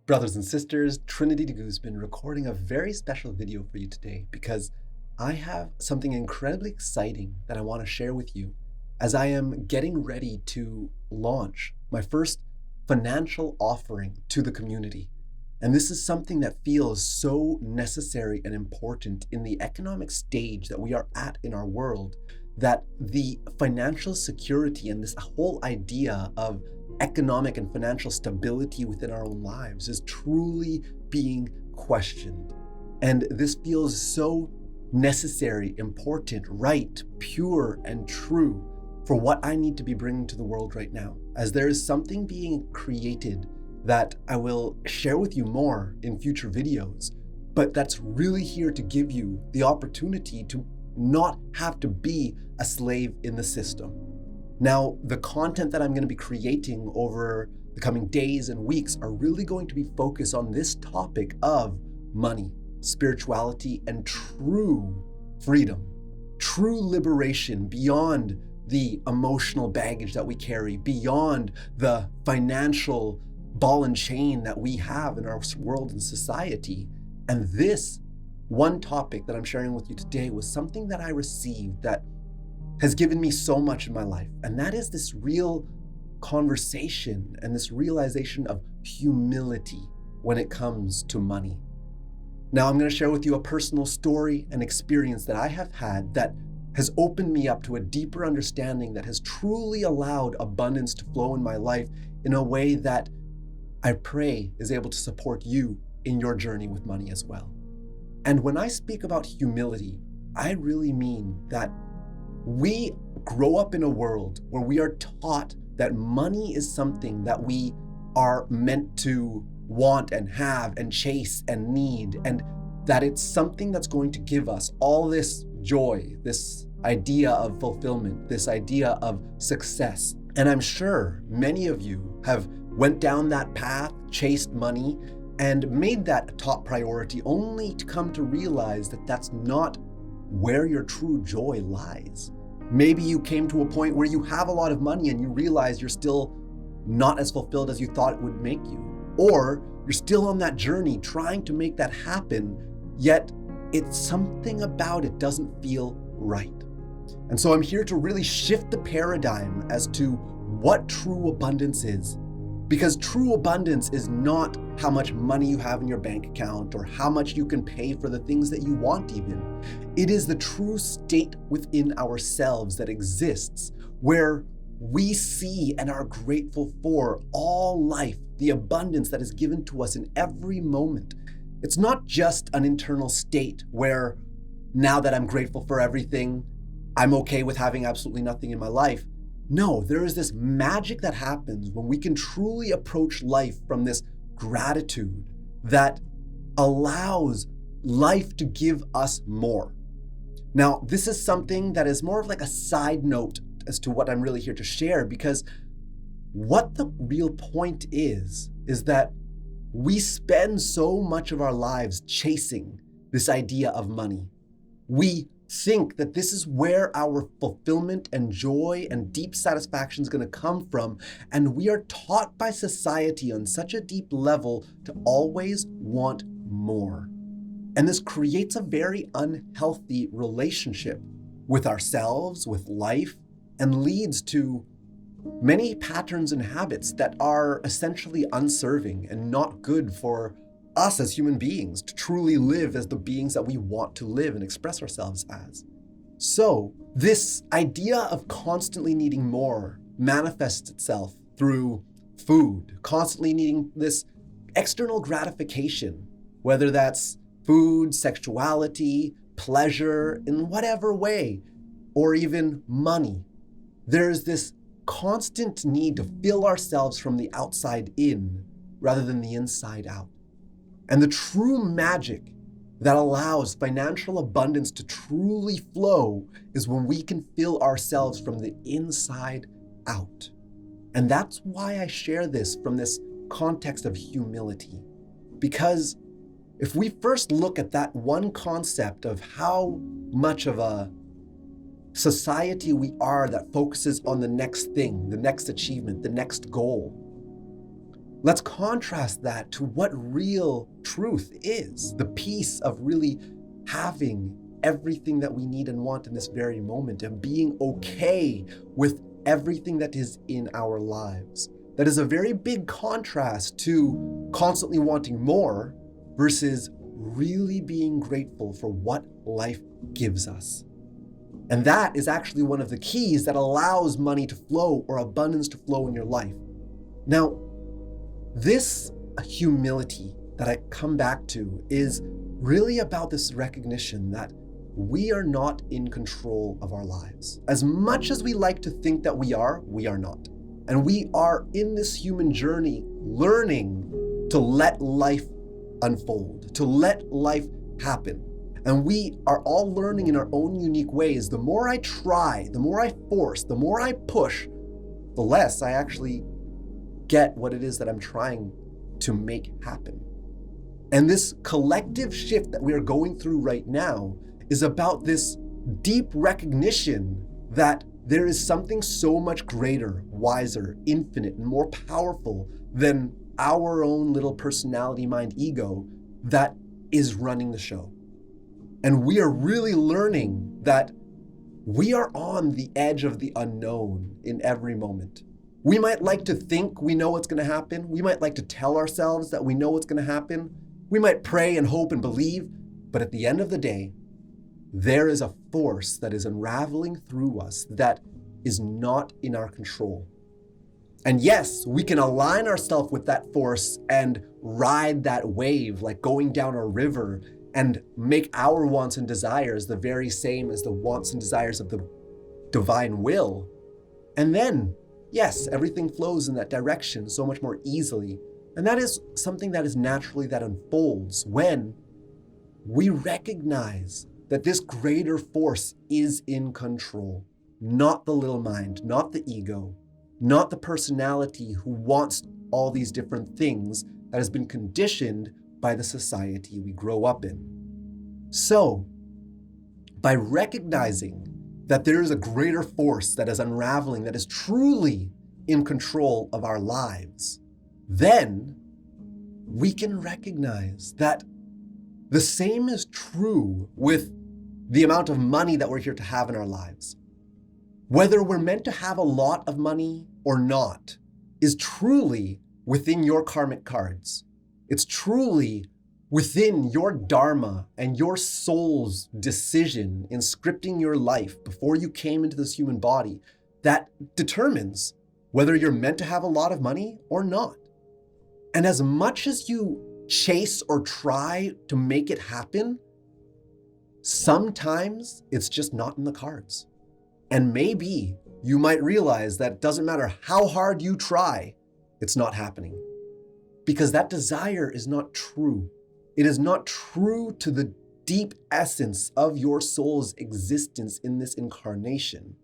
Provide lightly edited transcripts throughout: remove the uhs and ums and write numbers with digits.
Brothers and sisters, Trinity DeGuzman recording a very special video for you today because I have something incredibly exciting that I want to share with you as I am getting ready to launch my first financial offering to the community. And this is something that feels so necessary and important in the economic stage that we are at in our world, that the financial security and this whole idea of economic and financial stability within our own lives is truly being questioned. And this feels so necessary, important, right, pure, and true for what I need to be bringing to the world right now, as there is something being created that I will share with you more in future videos, but that's really here to give you the opportunity to not have to be a slave in the system. Now, the content that I'm going to be creating over the coming days and weeks are really going to be focused on this topic of money, spirituality, and true freedom, true liberation beyond the emotional baggage that we carry, beyond the financial ball and chain that we have in our world and society. And this one topic that I'm sharing with you today was something that I received that has given me so much in my life. And that is this real conversation and this realization of humility when it comes to money. Now, I'm going to share with you a personal story and experience that I have had that has opened me up to a deeper understanding that has truly allowed abundance to flow in my life in a way that I pray is able to support you in your journey with money as well. And when I speak about humility, I really mean that we grow up in a world where we are taught that money is something that we are meant to want and have and chase and need, and that it's something that's going to give us all this joy, this idea of fulfillment, this idea of success. And I'm sure many of you have went down that path, chased money, and made that a top priority, only to come to realize that that's not where your true joy lies. Maybe you came to a point where you have a lot of money and you realize you're still not as fulfilled as you thought it would make you. Or you're still on that journey trying to make that happen, yet it's something about it doesn't feel right. And so I'm here to really shift the paradigm as to what true abundance is. Because true abundance is not how much money you have in your bank account or how much you can pay for the things that you want even. It is the true state within ourselves that exists, where we see and are grateful for all life, the abundance that is given to us in every moment. It's not just an internal state where now that I'm grateful for everything, I'm okay with having absolutely nothing in my life. No, there is this magic that happens when we can truly approach life from this gratitude that allows life to give us more. Now, this is something that is more of like a side note as to what I'm really here to share, because what the real point is that we spend so much of our lives chasing this idea of money. We think that this is where our fulfillment and joy and deep satisfaction is going to come from, and we are taught by society on such a deep level to always want more. And this creates a very unhealthy relationship with ourselves, with life, and leads to many patterns and habits that are essentially unserving and not good for us as human beings to truly live as the beings that we want to live and express ourselves as. So this idea of constantly needing more manifests itself through food, constantly needing this external gratification, whether that's food, sexuality, pleasure, in whatever way, or even money. There's this constant need to fill ourselves from the outside in rather than the inside out. And the true magic that allows financial abundance to truly flow is when we can fill ourselves from the inside out. And that's why I share this from this context of humility. Because if we first look at that one concept of how much of a society we are that focuses on the next thing, the next achievement, the next goal, Let's contrast that to what real truth is, the peace of really having everything that we need and want in this very moment and being okay with everything that is in our lives. That is a very big contrast to constantly wanting more versus really being grateful for what life gives us. And that is actually one of the keys that allows money to flow or abundance to flow in your life. Now, this humility that I come back to is really about this recognition that we are not in control of our lives. As much as we like to think that we are not. And we are in this human journey learning to let life unfold, to let life happen. And we are all learning in our own unique ways. The more I try, the more I force, the more I push, the less I actually get what it is that I'm trying to make happen. And this collective shift that we are going through right now is about this deep recognition that there is something so much greater, wiser, infinite, and more powerful than our own little personality, mind, ego that is running the show. And we are really learning that we are on the edge of the unknown in every moment. We might like to think we know what's going to happen. We might like to tell ourselves that we know what's going to happen. We might pray and hope and believe, but at the end of the day, there is a force that is unraveling through us that is not in our control. And yes, we can align ourselves with that force and ride that wave like going down a river and make our wants and desires the very same as the wants and desires of the divine will. And then, yes, everything flows in that direction so much more easily. And that is something that is naturally that unfolds when we recognize that this greater force is in control, not the little mind, not the ego, not the personality who wants all these different things that has been conditioned by the society we grow up in. So, by recognizing that there is a greater force that is unraveling, that is truly in control of our lives, then we can recognize that the same is true with the amount of money that we're here to have in our lives. Whether we're meant to have a lot of money or not is truly within your karmic cards. It's truly within your Dharma and your soul's decision in scripting your life before you came into this human body that determines whether you're meant to have a lot of money or not. And as much as you chase or try to make it happen, sometimes it's just not in the cards. And maybe you might realize that it doesn't matter how hard you try, it's not happening. Because that desire is not true. It is not true to the deep essence of your soul's existence in this incarnation.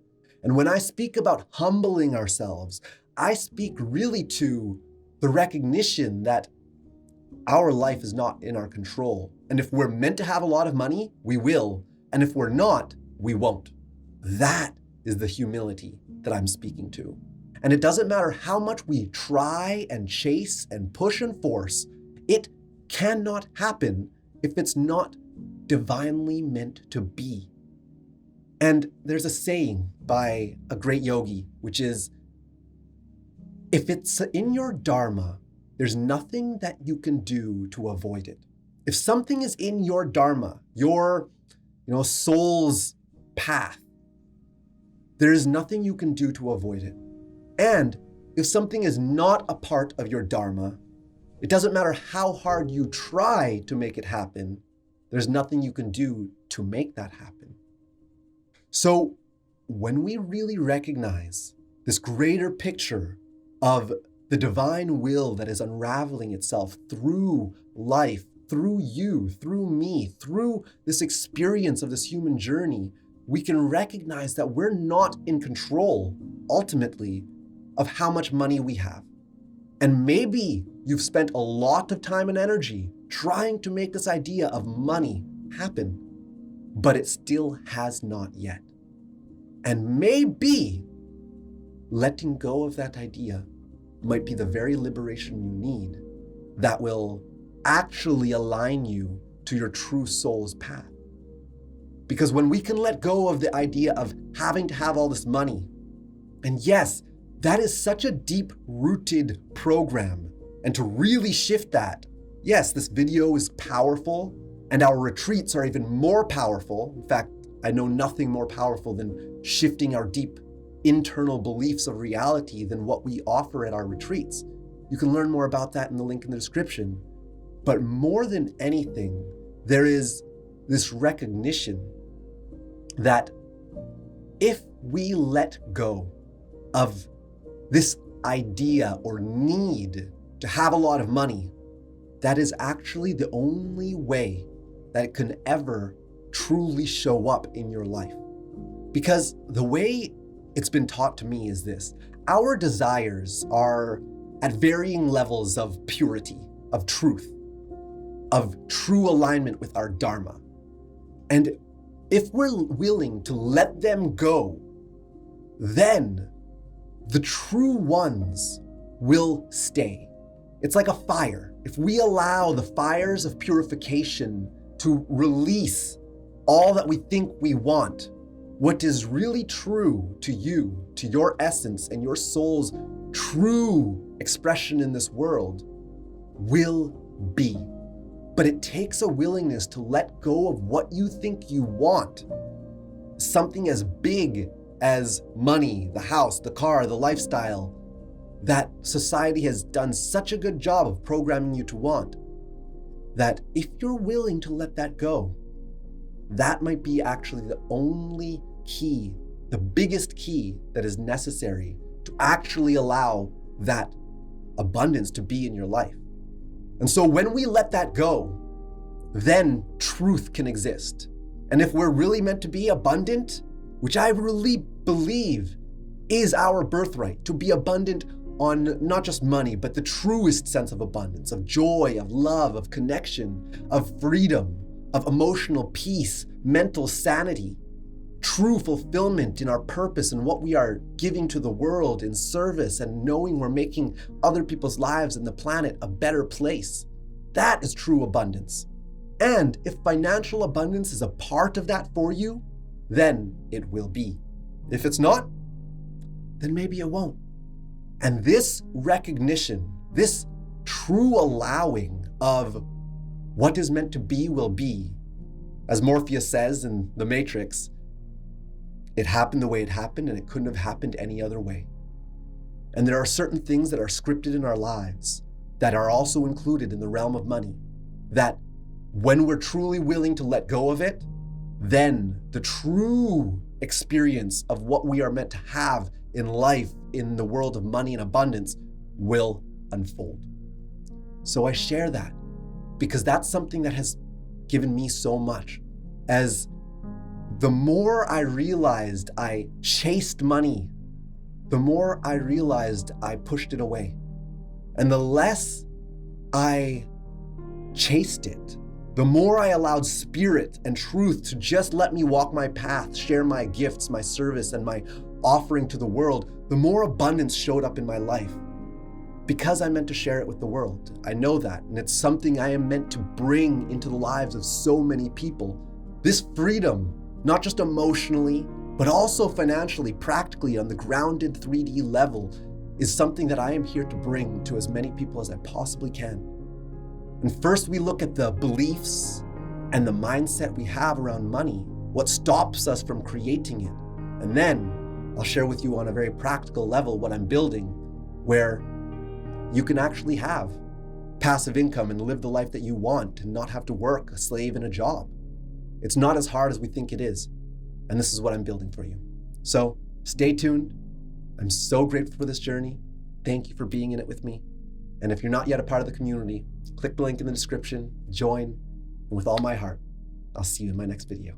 And when I speak about humbling ourselves, I speak really to the recognition that our life is not in our control. And if we're meant to have a lot of money, we will. And if we're not, we won't. That is the humility that I'm speaking to. And it doesn't matter how much we try and chase and push and force, it cannot happen if it's not divinely meant to be. And there's a saying by a great yogi, which is, if it's in your Dharma, there's nothing that you can do to avoid it. If something is in your Dharma, your soul's path, there is nothing you can do to avoid it. And if something is not a part of your Dharma, it doesn't matter how hard you try to make it happen, there's nothing you can do to make that happen. So when we really recognize this greater picture of the divine will that is unraveling itself through life, through you, through me, through this experience of this human journey, we can recognize that we're not in control, ultimately, of how much money we have. And maybe you've spent a lot of time and energy trying to make this idea of money happen, but it still has not yet. And maybe letting go of that idea might be the very liberation you need that will actually align you to your true soul's path. Because when we can let go of the idea of having to have all this money, and yes, that is such a deep-rooted program, and to really shift that, yes, this video is powerful, and our retreats are even more powerful. In fact, I know nothing more powerful than shifting our deep internal beliefs of reality than what we offer at our retreats. You can learn more about that in the link in the description. But more than anything, there is this recognition that if we let go of this idea or need to have a lot of money, that is actually the only way that it can ever truly show up in your life. Because the way it's been taught to me is this: our desires are at varying levels of purity, of truth, of true alignment with our Dharma. And if we're willing to let them go, then the true ones will stay. It's like a fire. If we allow the fires of purification to release all that we think we want, what is really true to you, to your essence and your soul's true expression in this world, will be. But it takes a willingness to let go of what you think you want. Something as big as money, the house, the car, the lifestyle, that society has done such a good job of programming you to want, that if you're willing to let that go, that might be actually the only key, the biggest key that is necessary to actually allow that abundance to be in your life. And so when we let that go, then truth can exist. And if we're really meant to be abundant, which I really believe is our birthright, to be abundant on not just money, but the truest sense of abundance, of joy, of love, of connection, of freedom, of emotional peace, mental sanity, true fulfillment in our purpose and what we are giving to the world in service, and knowing we're making other people's lives and the planet a better place. That is true abundance. And if financial abundance is a part of that for you, then it will be. If it's not, then maybe it won't. And this recognition, this true allowing of what is meant to be will be, as Morpheus says in The Matrix, it happened the way it happened, and it couldn't have happened any other way. And there are certain things that are scripted in our lives that are also included in the realm of money, that when we're truly willing to let go of it, then the true experience of what we are meant to have in life, in the world of money and abundance, will unfold. So I share that because that's something that has given me so much. As the more I realized I chased money, the more I realized I pushed it away. And the less I chased it, the more I allowed spirit and truth to just let me walk my path, share my gifts, my service, and my offering to the world, the more abundance showed up in my life. Because I'm meant to share it with the world. I know that, and it's something I am meant to bring into the lives of so many people. This freedom, not just emotionally, but also financially, practically on the grounded 3D level, is something that I am here to bring to as many people as I possibly can. And first we look at the beliefs and the mindset we have around money, what stops us from creating it. And then I'll share with you on a very practical level what I'm building, where you can actually have passive income and live the life that you want and not have to work a slave in a job. It's not as hard as we think it is. And this is what I'm building for you. So stay tuned. I'm so grateful for this journey. Thank you for being in it with me. And if you're not yet a part of the community, click the link in the description, join, and with all my heart, I'll see you in my next video.